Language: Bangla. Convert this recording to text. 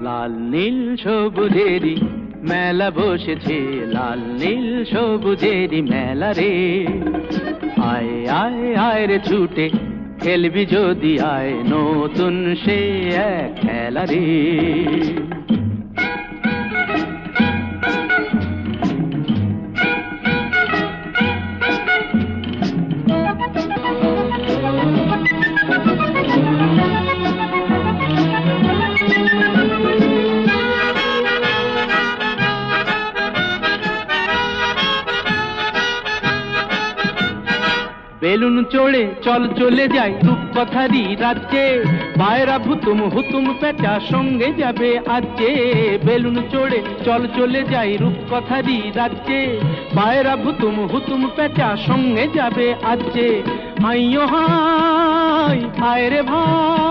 লাল নীল সবুজেরই মেলা বসেছে, লাল নীল সবুজেরই মেলা রে। আয় আয় আয় রে ছুটে খেলবি যদি আয়, নতুন সে এক খেলা রে। বেলুন চড়ে চল চলে যাই রূপকথারই রাজ্যে, পায়রা ভুতুম হুতুম পেঁচা সঙ্গে যাবে আজকে। বেলুন চড়ে চল চলে যাই রূপকথারই রাজ্যে, পায়রা ভুতুম হুতুম পেঁচা সঙ্গে যাবে আজকে। হাইয়ো হাই হায় রে ভাই।